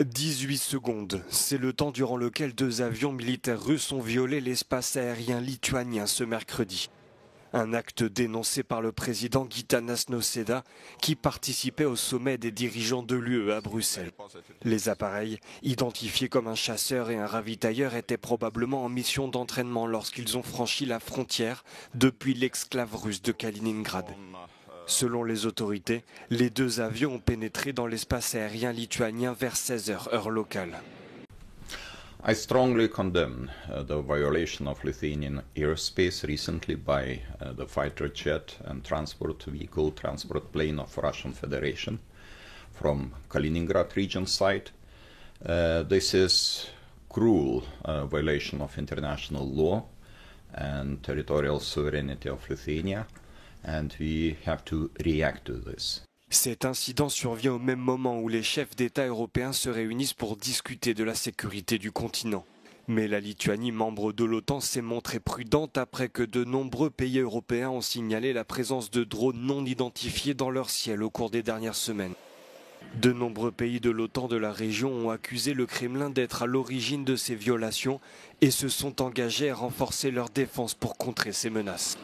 18 secondes, c'est le temps durant lequel deux avions militaires russes ont violé l'espace aérien lituanien ce mercredi. Un acte dénoncé par le président Gitanas Nausėda qui participait au sommet des dirigeants de l'UE à Bruxelles. Les appareils, identifiés comme un chasseur et un ravitailleur, étaient probablement en mission d'entraînement lorsqu'ils ont franchi la frontière depuis l'exclave russe de Kaliningrad. Selon les autorités, les deux avions ont pénétré dans l'espace aérien lituanien vers 16h, heure locale. I strongly condemn the violation of Lithuanian airspace recently by the fighter jet and transport vehicle transport plane of Russian Federation from Kaliningrad region side. This is cruel violation of international law and territorial sovereignty of Lithuania, and we have to react to this. Cet incident survient au même moment où les chefs d'État européens se réunissent pour discuter de la sécurité du continent. Mais la Lituanie, membre de l'OTAN, s'est montrée prudente après que de nombreux pays européens ont signalé la présence de drones non identifiés dans leur ciel au cours des dernières semaines. De nombreux pays de l'OTAN de la région ont accusé le Kremlin d'être à l'origine de ces violations et se sont engagés à renforcer leur défense pour contrer ces menaces.